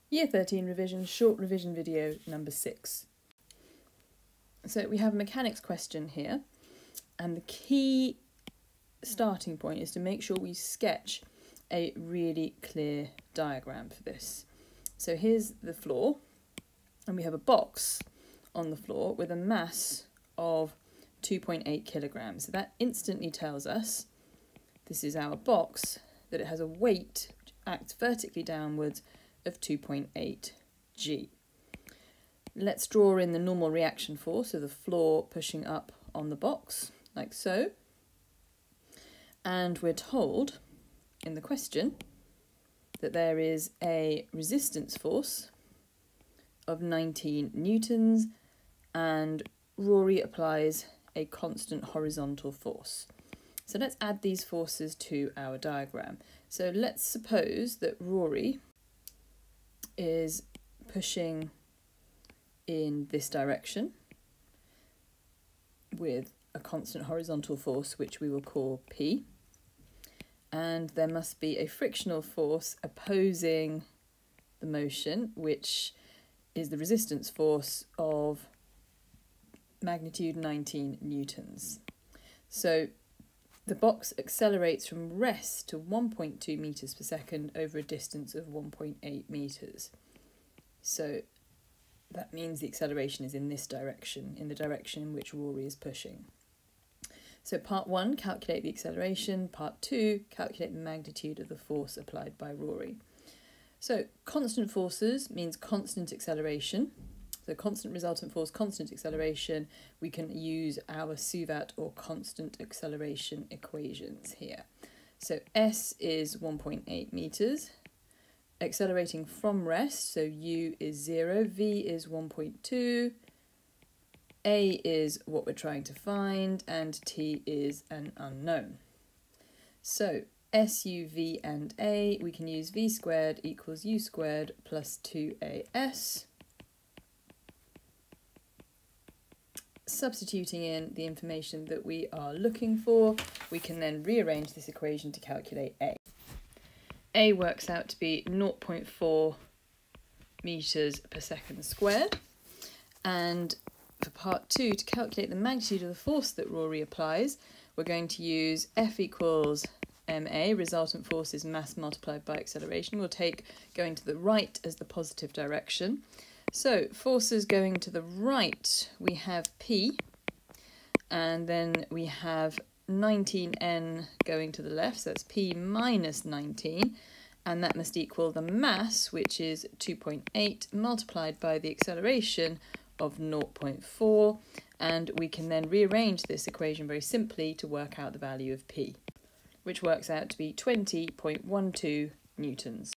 Year 13 revision, short revision video number 6. So we have a mechanics question here, and the key starting point is to make sure we sketch a really clear diagram for this. So here's the floor, and we have a box on the floor with a mass of 2.8 kilograms. So that instantly tells us, this is our box, that it has a weight which acts vertically downwards of 2.8 g. Let's draw in the normal reaction force of the floor pushing up on the box, like so. And we're told in the question that there is a resistance force of 19 newtons and Rory applies a constant horizontal force. So let's add these forces to our diagram. So let's suppose that Rory is pushing in this direction with a constant horizontal force which we will call P, and there must be a frictional force opposing the motion, which is the resistance force of magnitude 19 newtons. So the box accelerates from rest to 1.2 meters per second over a distance of 1.8 meters. So that means the acceleration is in this direction, in the direction in which Rory is pushing. So part 1, calculate the acceleration. Part 2, calculate the magnitude of the force applied by Rory. So constant forces means constant acceleration. So constant resultant force, constant acceleration. We can use our Suvat or constant acceleration equations here. So S is 1.8 meters. Accelerating from rest, so U is 0, V is 1.2, A is what we're trying to find, and T is an unknown. So S, U, V and A, we can use V squared equals U squared plus 2AS. Substituting in the information that we are looking for, we can then rearrange this equation to calculate A. A works out to be 0.4 meters per second squared, and for part 2, to calculate the magnitude of the force that Rory applies, we're going to use F equals ma, resultant force is mass multiplied by acceleration. We'll take going to the right as the positive direction. So forces going to the right, we have P, and then we have 19n going to the left, so that's P minus 19, and that must equal the mass, which is 2.8 multiplied by the acceleration of 0.4, and we can then rearrange this equation very simply to work out the value of P, which works out to be 20.12 newtons.